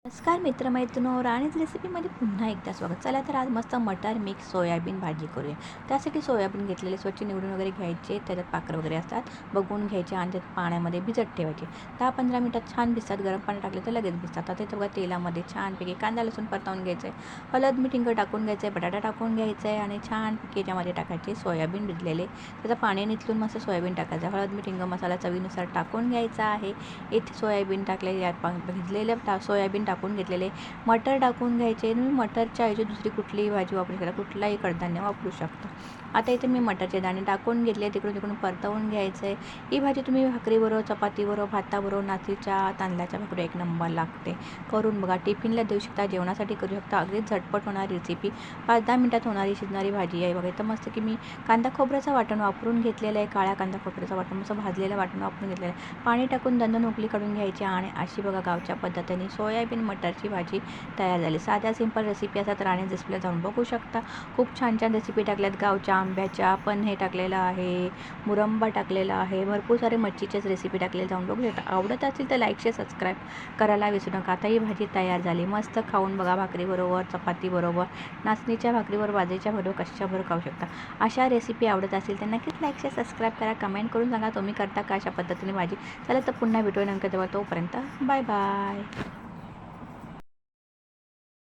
नमस्कार मित्रमैत्रिणींनो, राणीच रेसिपीमध्ये पुन्हा एकदा स्वागत. चला तर आज मस्त मटर मिक्स सोयाबीन भाजी करूया. त्यासाठी सोयाबीन घेतलेले स्वच्छ निवडून वगैरे घ्यायचे, त्याच्यात पाकर वगैरे असतात बघून घ्यायचे आणि त्यात पाण्यामध्ये भिजत ठेवायचे. 10-15 मिनिटात छान भिजतात. गरम पाणी टाकले तर लगेच भिजतात. आता ते बघा तेलामध्ये छानपैकी कांदा लसूण परतवून घ्यायचं आहे, हळद मीठ हिंग टाकून घ्यायचं आहे, बटाटा टाकून घ्यायचं आहे आणि छानपैकी याच्यामध्ये टाकायचे सोयाबीन भिजलेले. त्याचं पाणी निथळून मस्त सोयाबीन टाकायचं. हळद मीठ हिंग मसाला चवीनुसार टाकून घ्यायचा आहे. इथे सोयाबीन टाकले, यात भिजलेलं सोयाबीन टाकून घेतलेले. मटर टाकून घ्यायचे. तुम्ही मटरच्या ऐवजी दुसरी कुठलीही भाजी वापरू शकता, कुठलाही कडधान्य वापरू शकता. आता इथे मी मटरचे दाणे टाकून घेतले, तिकडून परतवून घ्यायचं आहे. ही भाजी तुम्ही भाकरीबरोबर, चपातीबरोबर, भाताबरोबर, नाचणीच्या तांदळाच्या भाकरी एक नंबर लागते. करून बघा. टिफिनला देऊ शकता, जेवणासाठी करू शकता. अगदीच झटपट होणारी रेसिपी, 5-10 मिनिटात होणारी शिजणारी भाजी आहे बघा. तर मस्त की मी कांदा खोबऱ्याचं वाटण वापरून घेतलेलं आहे. काळ्या कांदा खोबऱ्याचं वाटण मस्त भाजलेलं वाटण वापरून घेतलेलं आहे. पाणी टाकून दंदन उकळी काढून घ्यायची आणि अशी बघा गावच्या पद्धतीने सोयाबीन मटरची भाजी तयार झाली. साध्या सिंपल रेसिपी असतात. राणी रेसिपीला जाऊन बघू शकता. खूप छान छान रेसिपी टाकल्यात. गावच्या आंब्याच्या पण हे टाकलेलं आहे, मुरंबा टाकलेला आहे, भरपूर सारे मच्छीच्याच रेसिपी टाकलेल्या, जाऊन बघू शकता. आवडत असेल तर लाईक शेअर सबस्क्राईब करायला विसरू नका. आता ही भाजी तयार झाली. मस्त खाऊन बघा. भाकरीबरोबर, चपातीबरोबर, नाचणीच्या भाकरीवर, बाजरीच्या भाकरीवर कशाबरोबर खाऊ शकता. अशा रेसिपी आवडत असेल तर नक्कीच लाईक शेअर सबस्क्राईब करा. कमेंट करून सांगा तुम्ही करता का अशा पद्धतीने भाजी. चला तर पुन्हा भेटूया नंतर, तेव्हा तोपर्यंत बाय बाय.